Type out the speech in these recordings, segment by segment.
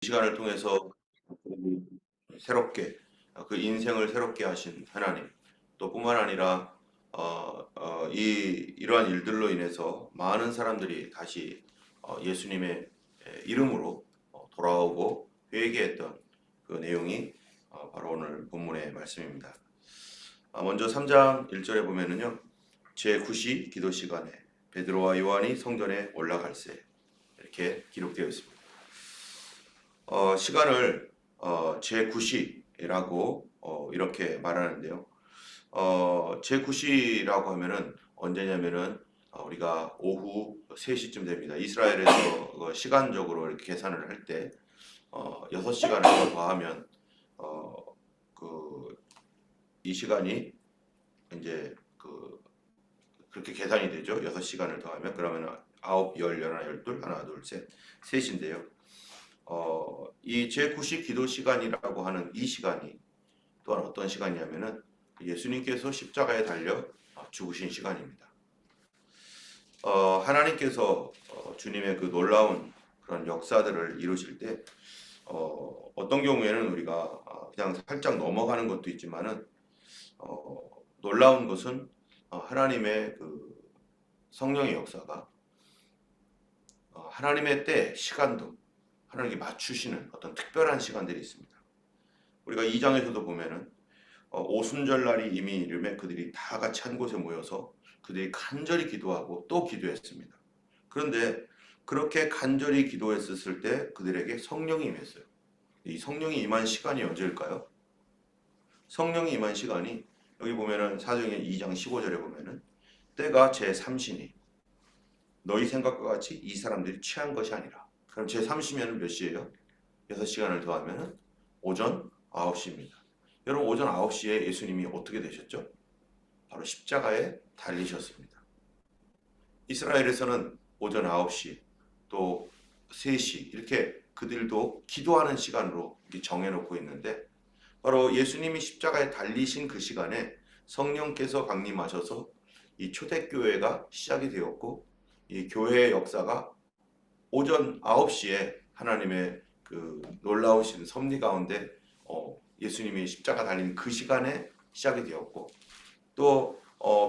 시간을 통해서 새롭게 그 인생을 새롭게 하신 하나님, 또 뿐만 아니라 이러한 일들로 인해서 많은 사람들이 다시 예수님의 이름으로 돌아오고 회개했던 그 내용이 바로 오늘 본문의 말씀입니다. 먼저 3장 1절에 보면은요, 제9시 기도 시간에 베드로와 요한이 성전에 올라갈새 이렇게 기록되어 있습니다. 시간을 제9시라고 이렇게 말하는데요. 제9시라고 하면은 언제냐면은 우리가 오후 3시쯤 됩니다. 이스라엘에서 시간적으로 이렇게 계산을 할 때 6시간을 더 더하면 이 시간이 이제 그렇게 계산이 되죠. 6시간을 더하면 그러면 9, 10, 11, 12, 하나, 둘, 셋, 셋인데요. 이 제9시 기도 시간이라고 하는 이 시간이 또한 어떤 시간이냐면은 예수님께서 십자가에 달려 죽으신 시간입니다. 하나님께서 주님의 그 놀라운 그런 역사들을 이루실 때 어떤 경우에는 우리가 그냥 살짝 넘어가는 것도 있지만은 놀라운 것은 하나님의 그 성령의 역사가 하나님의 때 시간도 하나님께 맞추시는 어떤 특별한 시간들이 있습니다. 우리가 2장에서도 보면은 오순절날이 이미 이르매 그들이 다 같이 한 곳에 모여서 그들이 간절히 기도하고 또 기도했습니다. 그런데 그렇게 간절히 기도했을 때 그들에게 성령이 임했어요. 이 성령이 임한 시간이 언제일까요? 성령이 임한 시간이 여기 보면은 사도행전 2장 15절에 보면은 때가 제3시니 너희 생각과 같이 이 사람들이 취한 것이 아니라. 그럼 제3시면은 몇 시예요? 6시간을 더하면은 오전 9시입니다. 여러분 오전 9시에 예수님이 어떻게 되셨죠? 바로 십자가에 달리셨습니다. 이스라엘에서는 오전 9시 또 3시 이렇게 그들도 기도하는 시간으로 이렇게 정해놓고 있는데 바로 예수님이 십자가에 달리신 그 시간에 성령께서 강림하셔서 이 초대교회가 시작이 되었고 이 교회의 역사가 오전 9시에 하나님의 그 놀라우신 섭리 가운데 예수님이 십자가 달린 그 시간에 시작이 되었고 또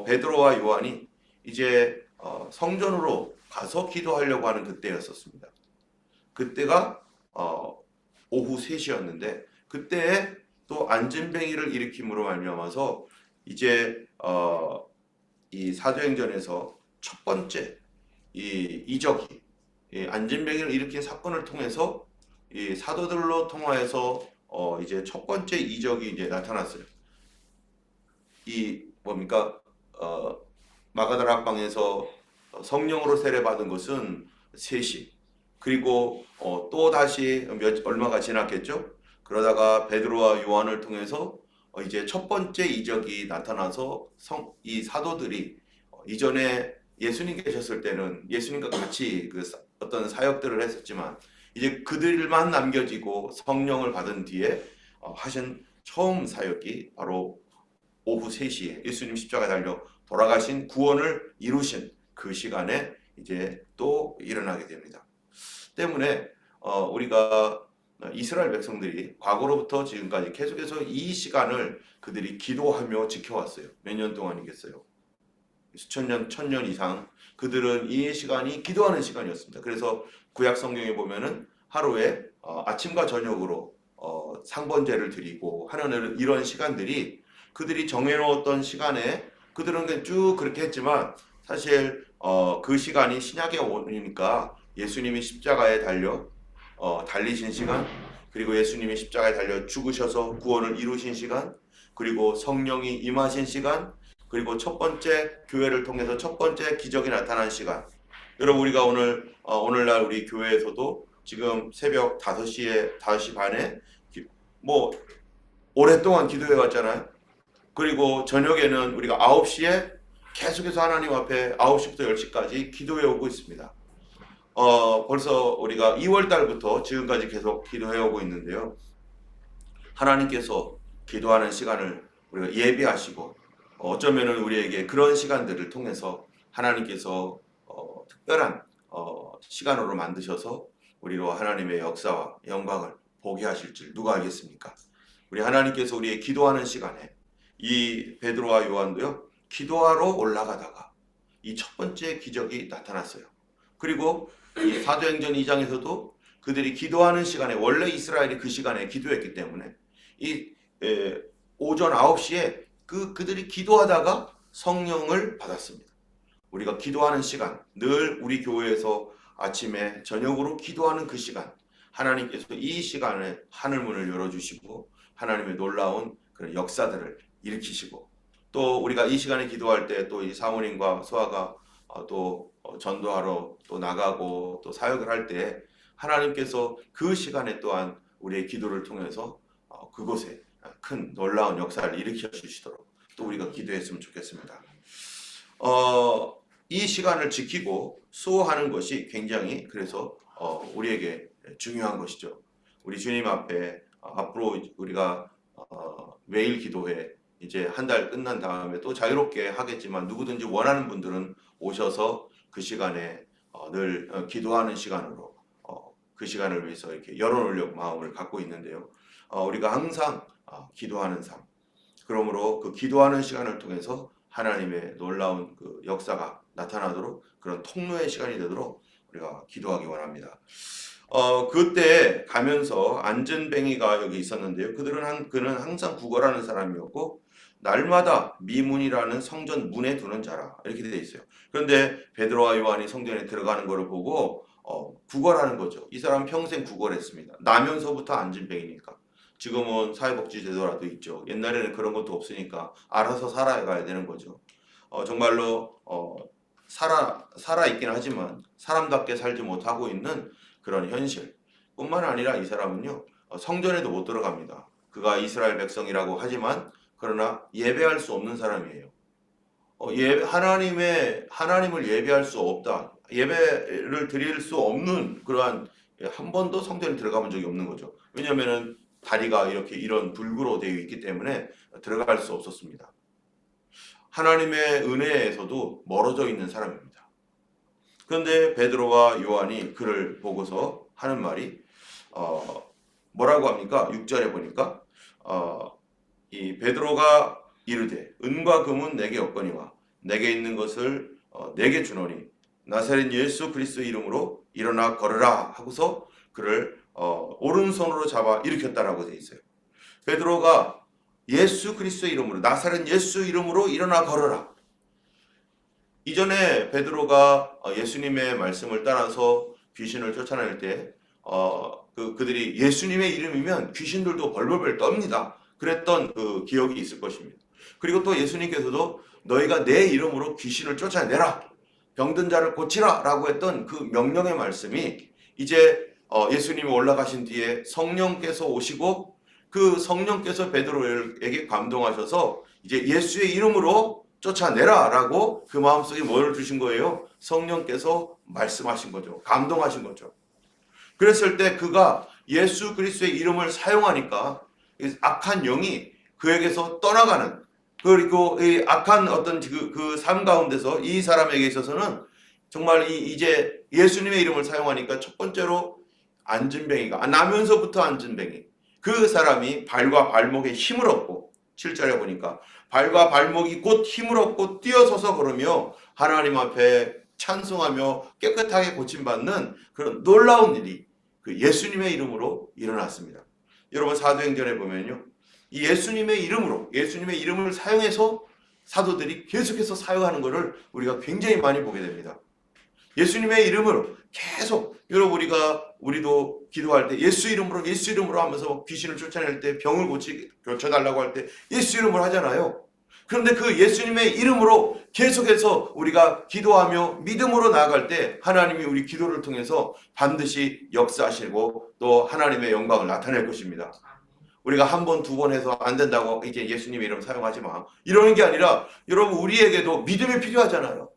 베드로와 요한이 이제 성전으로 가서 기도하려고 하는 그때였었습니다. 그때가 오후 3시였는데 그때에 또 안진뱅이를 일으킴으로 말미암아서 이제 이 사도행전에서 첫 번째 이 이적이 안진뱅이를 일으킨 사건을 통해서 이 사도들로 통하여서 이제 첫 번째 이적이 이제 나타났어요. 이 뭡니까 마가다라 방에서 성령으로 세례받은 것은 3시 그리고 또 다시 얼마가 지났겠죠. 그러다가 베드로와 요한을 통해서 이제 첫 번째 이적이 나타나서 이 사도들이 이전에 예수님 계셨을 때는 예수님과 같이 그 어떤 사역들을 했었지만 이제 그들만 남겨지고 성령을 받은 뒤에 하신 처음 사역이 바로 오후 3시에 예수님 십자가에 달려 돌아가신 구원을 이루신 그 시간에 이제 또 일어나게 됩니다. 때문에 우리가 이스라엘 백성들이 과거로부터 지금까지 계속해서 이 시간을 그들이 기도하며 지켜왔어요. 몇 년 동안이겠어요? 수천 년, 천년 이상 그들은 이 시간이 기도하는 시간이었습니다. 그래서 구약 성경에 보면은 하루에 아침과 저녁으로 상번제를 드리고 하는 이런 시간들이 그들이 정해놓았던 시간에 그들은 쭉 그렇게 했지만 사실 그 시간이 신약에 오니까 예수님이 십자가에 달려 달리신 시간 그리고 예수님이 십자가에 달려 죽으셔서 구원을 이루신 시간 그리고 성령이 임하신 시간 그리고 첫 번째 교회를 통해서 첫 번째 기적이 나타난 시간. 여러분 우리가 오늘날 우리 교회에서도 지금 새벽 5시 반에 뭐 오랫동안 기도해 왔잖아요. 그리고 저녁에는 우리가 9시에 계속해서 하나님 앞에 9시부터 10시까지 기도해 오고 있습니다. 벌써 우리가 2월 달부터 지금까지 계속 기도해 오고 있는데요. 하나님께서 기도하는 시간을 우리가 예비하시고 어쩌면은 우리에게 그런 시간들을 통해서 하나님께서 특별한 시간으로 만드셔서 우리로 하나님의 역사와 영광을 보게 하실 줄 누가 알겠습니까? 우리 하나님께서 우리의 기도하는 시간에 이 베드로와 요한도요, 기도하러 올라가다가 이 첫 번째 기적이 나타났어요. 그리고 이 사도행전 2장에서도 그들이 기도하는 시간에, 원래 이스라엘이 그 시간에 기도했기 때문에 이 오전 9시에 그들이 기도하다가 성령을 받았습니다. 우리가 기도하는 시간, 늘 우리 교회에서 아침에 저녁으로 기도하는 그 시간, 하나님께서 이 시간에 하늘문을 열어주시고 하나님의 놀라운 그런 역사들을 일으키시고, 또 우리가 이 시간에 기도할 때 또 이 사모님과 소아가 또 전도하러 또 나가고 또 사역을 할 때 하나님께서 그 시간에 또한 우리의 기도를 통해서 그곳에 큰 놀라운 역사를 일으켜 주시도록 또 우리가 기도했으면 좋겠습니다. 이 시간을 지키고 수호하는 것이 굉장히 그래서 우리에게 중요한 것이죠. 우리 주님 앞에 앞으로 우리가 매일 기도회 이제 한 달 끝난 다음에 또 자유롭게 하겠지만 누구든지 원하는 분들은 오셔서 그 시간에 늘 기도하는 시간으로 그 시간을 위해서 이렇게 열어놓으려고 마음을 갖고 있는데요. 우리가 항상 기도하는 삶, 그러므로 그 기도하는 시간을 통해서 하나님의 놀라운 그 역사가 나타나도록 그런 통로의 시간이 되도록 우리가 기도하기 원합니다. 그때 가면서 안전뱅이가 여기 있었는데요. 그는 항상 구걸하는 사람이었고 날마다 미문이라는 성전 문에 두는 자라, 이렇게 되어 있어요. 그런데 베드로와 요한이 성전에 들어가는 것을 보고 구걸하는 거죠. 이 사람 평생 구걸했습니다. 나면서부터 안전뱅이니까. 지금은 사회복지제도라도 있죠. 옛날에는 그런 것도 없으니까 알아서 살아가야 되는 거죠. 정말로 살아있긴 하지만 사람답게 살지 못하고 있는 그런 현실 뿐만 아니라 이 사람은요, 성전에도 못 들어갑니다. 그가 이스라엘 백성이라고 하지만 그러나 예배할 수 없는 사람이에요. 하나님을 예배할 수 없다, 예배를 드릴 수 없는 그러한, 한 번도 성전에 들어가 본 적이 없는 거죠. 왜냐하면 다리가 이렇게 이런 불구로 되어 있기 때문에 들어갈 수 없었습니다. 하나님의 은혜에서도 멀어져 있는 사람입니다. 그런데 베드로와 요한이 그를 보고서 하는 말이 뭐라고 합니까? 6절에 보니까 이 베드로가 이르되 은과 금은 내게 없거니와 내게 있는 것을 내게 주노니 나사렛 예수 그리스도 이름으로 일어나 걸으라 하고서 그를 오른손으로 잡아 일으켰다라고 되어 있어요. 베드로가 예수 그리스도 이름으로, 나사렛 예수 이름으로 일어나 걸어라. 이전에 베드로가 예수님의 말씀을 따라서 귀신을 쫓아낼 때 그들이 예수님의 이름이면 귀신들도 벌벌벌 떱니다. 그랬던 그 기억이 있을 것입니다. 그리고 또 예수님께서도 너희가 내 이름으로 귀신을 쫓아내라, 병든 자를 고치라 라고 했던 그 명령의 말씀이 이제 예수님이 올라가신 뒤에 성령께서 오시고 그 성령께서 베드로에게 감동하셔서 이제 예수의 이름으로 쫓아내라 라고 그 마음속에 뭘 주신 거예요? 성령께서 말씀하신 거죠. 감동하신 거죠. 그랬을 때 그가 예수 그리스도의 이름을 사용하니까 악한 영이 그에게서 떠나가는, 그리고 이 악한 어떤 그 삶 가운데서 이 사람에게 있어서는 정말 이제 예수님의 이름을 사용하니까 첫 번째로 안진뱅이가 나면서부터 안진뱅이, 그 사람이 발과 발목에 힘을 얻고 7절에 보니까 발과 발목이 곧 힘을 얻고 뛰어서서 걸으며 하나님 앞에 찬송하며 깨끗하게 고침받는 그런 놀라운 일이 그 예수님의 이름으로 일어났습니다. 여러분 사도행전에 보면요, 이 예수님의 이름을 사용해서 사도들이 계속해서 사용하는 것을 우리가 굉장히 많이 보게 됩니다. 예수님의 이름을 계속, 여러분 우리도 기도할 때 예수 이름으로 하면서 귀신을 쫓아낼 때, 병을 고쳐달라고 할 때 예수 이름으로 하잖아요. 그런데 그 예수님의 이름으로 계속해서 우리가 기도하며 믿음으로 나아갈 때 하나님이 우리 기도를 통해서 반드시 역사하시고 또 하나님의 영광을 나타낼 것입니다. 우리가 한 번, 두 번 해서 안 된다고 이제 예수님의 이름 사용하지 마, 이러는 게 아니라 여러분 우리에게도 믿음이 필요하잖아요.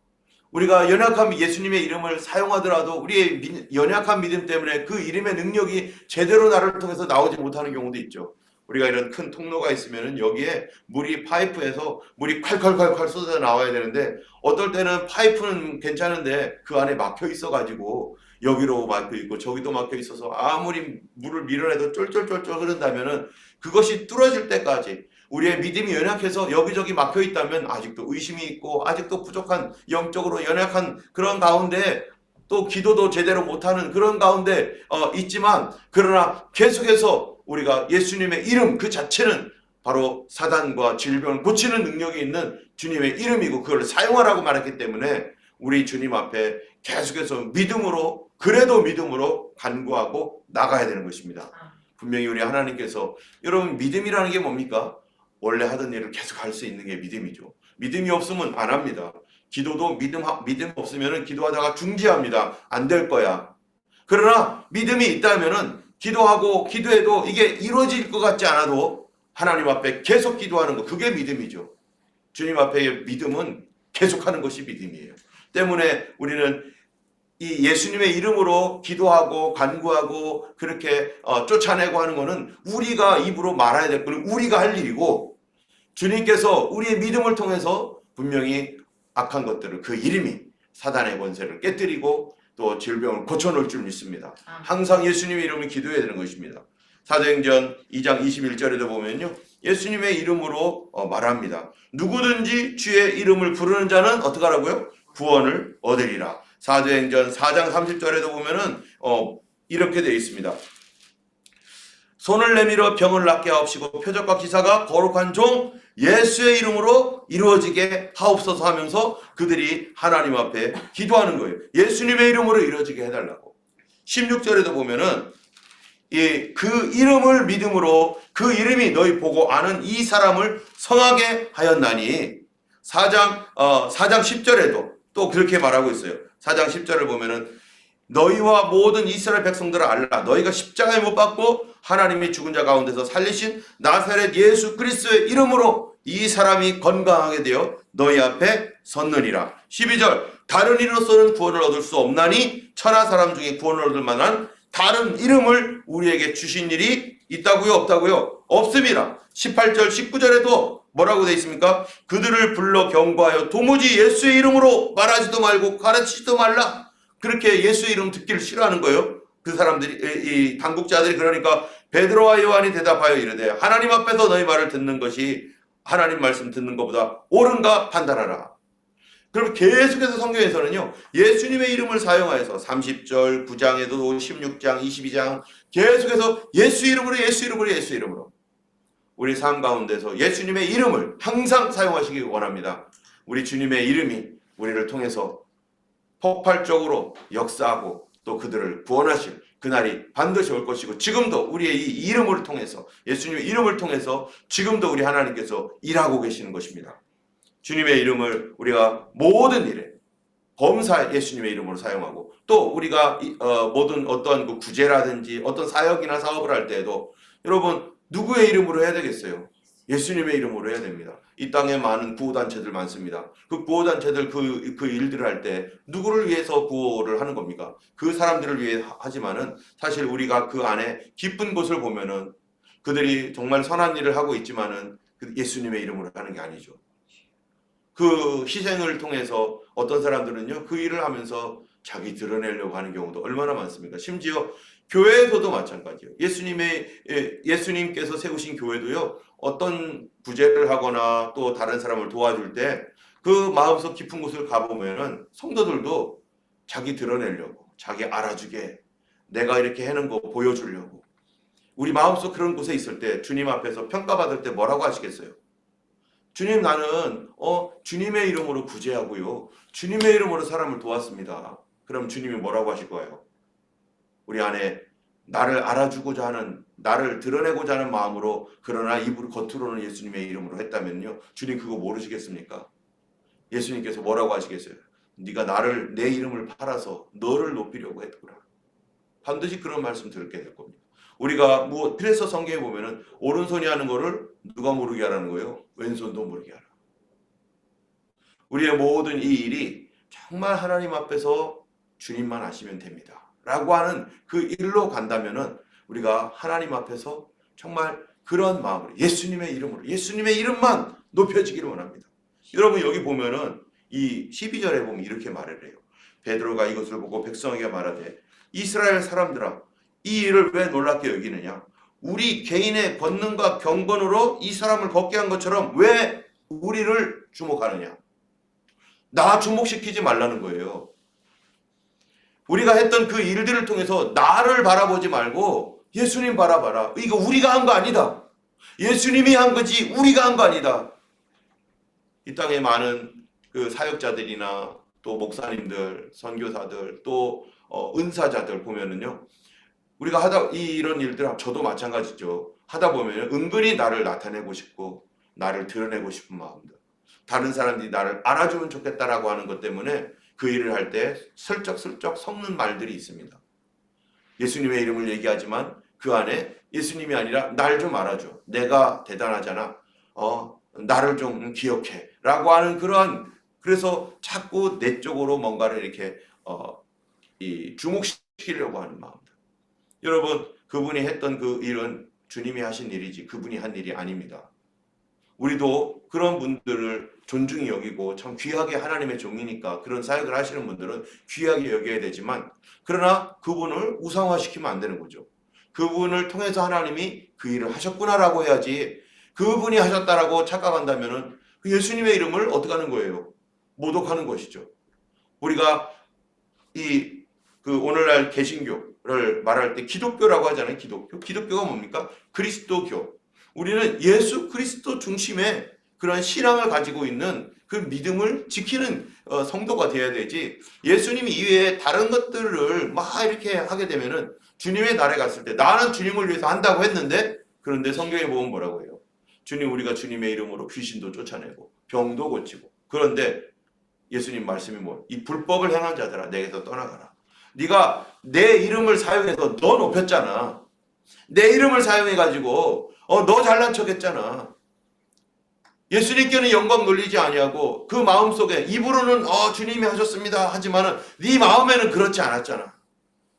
우리가 연약한 예수님의 이름을 사용하더라도 우리의 연약한 믿음 때문에 그 이름의 능력이 제대로 나를 통해서 나오지 못하는 경우도 있죠. 우리가 이런 큰 통로가 있으면 여기에 파이프에서 물이 콸콸콸콸 쏟아져 나와야 되는데 어떨 때는 파이프는 괜찮은데 그 안에 막혀 있어가지고 여기로 막혀 있고 저기도 막혀 있어서 아무리 물을 밀어내도 쫄쫄쫄쫄 흐른다면은 그것이 뚫어질 때까지 우리의 믿음이 연약해서 여기저기 막혀 있다면 아직도 의심이 있고 아직도 부족한 영적으로 연약한 그런 가운데 또 기도도 제대로 못하는 그런 가운데 있지만 그러나 계속해서 우리가 예수님의 이름 그 자체는 바로 사단과 질병을 고치는 능력이 있는 주님의 이름이고 그걸 사용하라고 말했기 때문에 우리 주님 앞에 계속해서 믿음으로 그래도 믿음으로 간구하고 나가야 되는 것입니다. 분명히 우리 하나님께서 여러분 믿음이라는 게 뭡니까? 원래 하던 일을 계속 할 수 있는 게 믿음이죠. 믿음이 없으면 안 합니다. 기도도 믿음 없으면 기도하다가 중지합니다. 안 될 거야. 그러나 믿음이 있다면은 기도하고 기도해도 이게 이루어질 것 같지 않아도 하나님 앞에 계속 기도하는 거 그게 믿음이죠. 주님 앞에 믿음은 계속하는 것이 믿음이에요. 때문에 우리는 이 예수님의 이름으로 기도하고 간구하고 그렇게 쫓아내고 하는 것은 우리가 입으로 말해야 될 거는 우리가 할 일이고 주님께서 우리의 믿음을 통해서 분명히 악한 것들을 그 이름이 사단의 권세를 깨뜨리고 또 질병을 고쳐놓을 줄 믿습니다. 항상 예수님의 이름을 기도해야 되는 것입니다. 사도행전 2장 21절에도 보면요. 예수님의 이름으로 말합니다. 누구든지 주의 이름을 부르는 자는 어떻게 하라고요? 구원을 얻으리라. 사도행전 4장 30절에도 보면은 이렇게 되어 있습니다. 손을 내밀어 병을 낫게 하옵시고 표적과 기사가 거룩한 종 예수의 이름으로 이루어지게 하옵소서 하면서 그들이 하나님 앞에 기도하는 거예요. 예수님의 이름으로 이루어지게 해달라고. 16절에도 보면은 그 이름을 믿음으로 그 이름이 너희 보고 아는 이 사람을 성하게 하였나니 4장 10절에도 또 그렇게 말하고 있어요. 4장 10절을 보면은 너희와 모든 이스라엘 백성들을 알라. 너희가 십자가에 못 박고 하나님이 죽은 자 가운데서 살리신 나사렛 예수 그리스도의 이름으로 이 사람이 건강하게 되어 너희 앞에 섰느니라. 12절 다른 이로서는 구원을 얻을 수 없나니 천하 사람 중에 구원을 얻을 만한 다른 이름을 우리에게 주신 일이 있다고요? 없다고요? 없음이라. 18절 19절에도 뭐라고 되어 있습니까? 그들을 불러 경고하여 도무지 예수의 이름으로 말하지도 말고 가르치지도 말라. 그렇게 예수의 이름 듣기를 싫어하는 거예요. 그 사람들이 이 당국자들이. 그러니까 베드로와 요한이 대답하여 이르되 하나님 앞에서 너희 말을 듣는 것이 하나님 말씀 듣는 것보다 옳은가 판단하라. 그럼 계속해서 성경에서는요 예수님의 이름을 사용하여서 30절 9장에도 16장 22장 계속해서 예수 이름으로 예수 이름으로 예수 이름으로 우리 삶 가운데서 예수님의 이름을 항상 사용하시기 원합니다. 우리 주님의 이름이 우리를 통해서 폭발적으로 역사하고 또 그들을 구원하실 그날이 반드시 올 것이고 지금도 우리의 이 이름을 통해서 예수님의 이름을 통해서 지금도 우리 하나님께서 일하고 계시는 것입니다. 주님의 이름을 우리가 모든 일에 범사 예수님의 이름으로 사용하고 또 우리가 모든 어떤 그 구제라든지 어떤 사역이나 사업을 할 때에도 여러분 누구의 이름으로 해야 되겠어요? 예수님의 이름으로 해야 됩니다. 이 땅에 많은 구호단체들 많습니다. 그 구호단체들 그 일들을 할 때 누구를 위해서 구호를 하는 겁니까? 그 사람들을 위해 하지만은 사실 우리가 그 안에 기쁜 곳을 보면은 그들이 정말 선한 일을 하고 있지만은 예수님의 이름으로 하는 게 아니죠. 그 희생을 통해서 어떤 사람들은요 그 일을 하면서 자기 드러내려고 하는 경우도 얼마나 많습니까? 심지어 교회에서도 마찬가지예요. 예수님께서 세우신 교회도요 어떤 구제를 하거나 또 다른 사람을 도와줄 때 그 마음속 깊은 곳을 가보면은 성도들도 자기 드러내려고 자기 알아주게 내가 이렇게 해놓은 거 보여주려고 우리 마음속 그런 곳에 있을 때 주님 앞에서 평가받을 때 뭐라고 하시겠어요? 주님 나는 주님의 이름으로 구제하고요 주님의 이름으로 사람을 도왔습니다. 그럼 주님이 뭐라고 하실 거예요? 우리 안에 나를 알아주고자 하는 나를 드러내고자 하는 마음으로 그러나 입으로 겉으로는 예수님의 이름으로 했다면요 주님 그거 모르시겠습니까? 예수님께서 뭐라고 하시겠어요? 네가 내 이름을 팔아서 너를 높이려고 했구나. 반드시 그런 말씀 듣게 될 겁니다. 우리가 그래서 성경에 보면은 오른손이 하는 거를 누가 모르게 하라는 거예요? 왼손도 모르게 하라. 우리의 모든 이 일이 정말 하나님 앞에서 주님만 아시면 됩니다. 라고 하는 그 일로 간다면은 우리가 하나님 앞에서 정말 그런 마음으로 예수님의 이름으로 예수님의 이름만 높여지기를 원합니다. 여러분 여기 보면은 이 12절에 보면 이렇게 말을 해요. 베드로가 이것을 보고 백성에게 말하되 이스라엘 사람들아, 이 일을 왜 놀랍게 여기느냐? 우리 개인의 권능과 경건으로 이 사람을 걷게 한 것처럼 왜 우리를 주목하느냐? 나 주목시키지 말라는 거예요. 우리가 했던 그 일들을 통해서 나를 바라보지 말고 예수님 바라봐라. 이거 우리가 한 거 아니다. 예수님이 한 거지 우리가 한 거 아니다. 이 땅에 많은 그 사역자들이나 또 목사님들, 선교사들, 또 은사자들 보면은요, 우리가 하다 이런 일들 저도 마찬가지죠. 하다 보면 은근히 나를 나타내고 싶고 나를 드러내고 싶은 마음들, 다른 사람들이 나를 알아주면 좋겠다라고 하는 것 때문에 그 일을 할 때 슬쩍슬쩍 섞는 말들이 있습니다. 예수님의 이름을 얘기하지만 그 안에 예수님이 아니라 날 좀 알아줘. 내가 대단하잖아. 나를 좀 기억해. 라고 하는 그러한, 그래서 자꾸 내 쪽으로 뭔가를 이렇게 주목시키려고 하는 마음들. 여러분, 그분이 했던 그 일은 주님이 하신 일이지 그분이 한 일이 아닙니다. 우리도 그런 분들을 존중히 여기고 참 귀하게 하나님의 종이니까 그런 사역을 하시는 분들은 귀하게 여겨야 되지만, 그러나 그분을 우상화시키면 안 되는 거죠. 그분을 통해서 하나님이 그 일을 하셨구나라고 해야지, 그분이 하셨다라고 착각한다면은 그 예수님의 이름을 어떻게 하는 거예요? 모독하는 것이죠. 우리가 그 오늘날 개신교를 말할 때 기독교라고 하잖아요. 기독교가 뭡니까? 그리스도교. 우리는 예수 그리스도 중심의 그런 신앙을 가지고 있는 그 믿음을 지키는 성도가 되어야 되지, 예수님 이외에 다른 것들을 막 이렇게 하게 되면은 주님의 날에 갔을 때 나는 주님을 위해서 한다고 했는데, 그런데 성경에 보면 뭐라고 해요? 우리가 주님의 이름으로 귀신도 쫓아내고 병도 고치고, 그런데 예수님 말씀이 뭐예요? 이 불법을 행한 자들아 내게서 떠나가라. 네가 내 이름을 사용해서 너 높였잖아. 내 이름을 사용해가지고 너 잘난 척했잖아. 예수님께는 영광 돌리지 아니하고 그 마음속에 입으로는 주님이 하셨습니다 하지만은 네 마음에는 그렇지 않았잖아.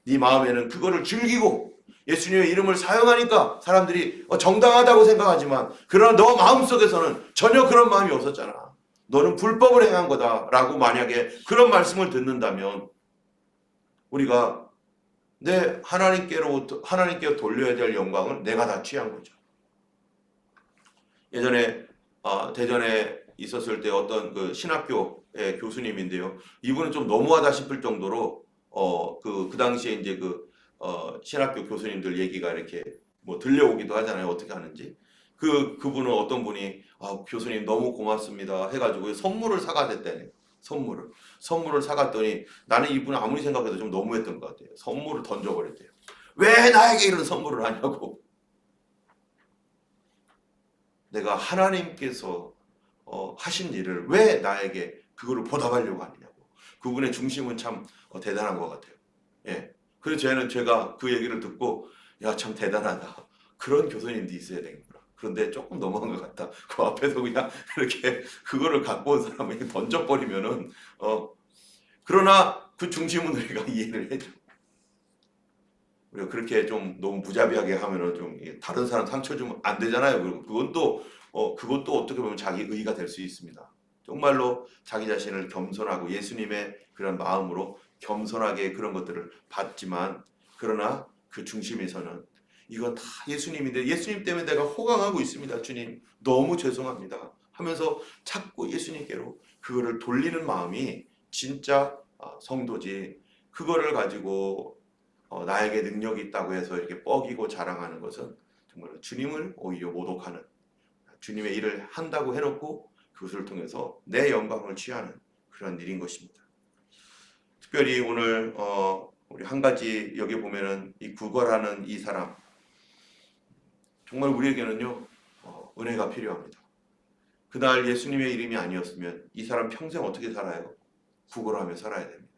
네 마음에는 그거를 즐기고 예수님의 이름을 사용하니까 사람들이 정당하다고 생각하지만, 그러나 너 마음속에서는 전혀 그런 마음이 없었잖아. 너는 불법을 행한 거다라고 만약에 그런 말씀을 듣는다면, 우리가 하나님께 돌려야 될 영광을 내가 다 취한 거죠. 예전에 대전에 있었을 때 어떤 그 신학교의 교수님인데요. 이분은 좀 너무하다 싶을 정도로 그 당시에 이제 신학교 교수님들 얘기가 이렇게 뭐 들려오기도 하잖아요. 어떻게 하는지. 그분은 어떤 분이 교수님 너무 고맙습니다 해가지고 선물을 사가댔다네요. 선물을 사갔더니 나는 이분은 아무리 생각해도 좀 너무했던 것 같아요. 선물을 던져버렸대요. 왜 나에게 이런 선물을 하냐고. 내가 하나님께서 하신 일을 왜 나에게 그거를 보답하려고 하느냐고. 그분의 중심은 참 대단한 것 같아요. 예. 그래서 제가 그 얘기를 듣고 야, 참 대단하다. 그런 교수님도 있어야 되겠구나. 그런데 조금 넘어간 것 같다. 그 앞에서 그냥 이렇게 그거를 갖고 온 사람에게 던져버리면은 그러나 그 중심은 우리가 이해를 해줘. 우리가 그렇게 좀 너무 무자비하게 하면은 좀 다른 사람 상처 주면 안 되잖아요. 그리고 그것도 어떻게 보면 자기 의의가 될 수 있습니다. 정말로 자기 자신을 겸손하고 예수님의 그런 마음으로 겸손하게 그런 것들을 받지만, 그러나 그 중심에서는 이거 다 예수님인데 예수님 때문에 내가 호강하고 있습니다. 주님 너무 죄송합니다 하면서 자꾸 예수님께로 그거를 돌리는 마음이 진짜 성도지, 그거를 가지고 나에게 능력이 있다고 해서 이렇게 뻐기고 자랑하는 것은 정말 주님을 오히려 모독하는, 주님의 일을 한다고 해놓고 그것을 통해서 내 영광을 취하는 그런 일인 것입니다. 특별히 오늘 우리 한 가지 여기 보면은 이 구걸하는 이 사람, 정말 우리에게는요 은혜가 필요합니다. 그날 예수님의 이름이 아니었으면 이 사람 평생 어떻게 살아요? 구걸하며 살아야 됩니다.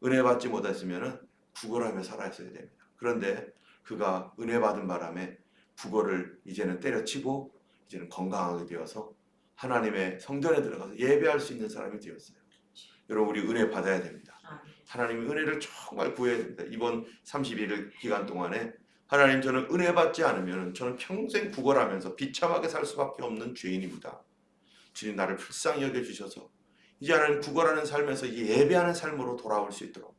은혜 받지 못했으면은 구걸하며 살았어야 됩니다. 그런데 그가 은혜 받은 바람에 구걸을 이제는 때려치고 이제는 건강하게 되어서 하나님의 성전에 들어가서 예배할 수 있는 사람이 되었어요. 여러분, 우리 은혜 받아야 됩니다. 하나님의 은혜를 정말 구해야 됩니다. 이번 31일 기간 동안에 하나님, 저는 은혜 받지 않으면 저는 평생 구걸하면서 비참하게 살 수밖에 없는 죄인입니다. 주님 나를 불쌍히 여겨주셔서 이제 하나님 구걸하는 삶에서 예배하는 삶으로 돌아올 수 있도록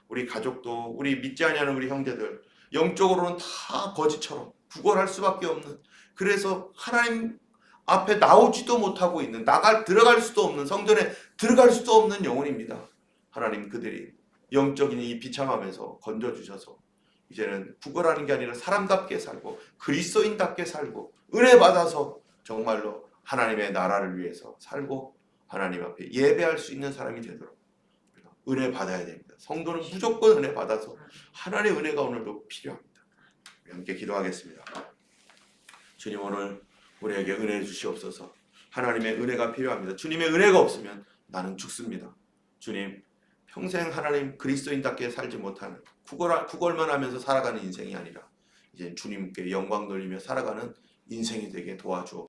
우리 가족도 우리 믿지 아니하는 우리 형제들 영적으로는 다 거지처럼 구걸할 수밖에 없는, 그래서 하나님 앞에 나오지도 못하고 있는, 들어갈 수도 없는, 성전에 들어갈 수도 없는 영혼입니다. 하나님 그들이 영적인 이 비참함에서 건져주셔서 이제는 구걸하는 게 아니라 사람답게 살고 그리스도인답게 살고 은혜 받아서 정말로 하나님의 나라를 위해서 살고 하나님 앞에 예배할 수 있는 사람이 되도록 은혜 받아야 됩니다. 성도는 무조건 은혜 받아서 하나님의 은혜가 오늘도 필요합니다. 함께 기도하겠습니다. 주님, 오늘 우리에게 은혜 주시옵소서. 하나님의 은혜가 필요합니다. 주님의 은혜가 없으면 나는 죽습니다. 주님, 평생 하나님 그리스도인답게 살지 못하는 구걸만 하면서 살아가는 인생이 아니라 이제 주님께 영광 돌리며 살아가는 인생이 되게 도와주옵소서.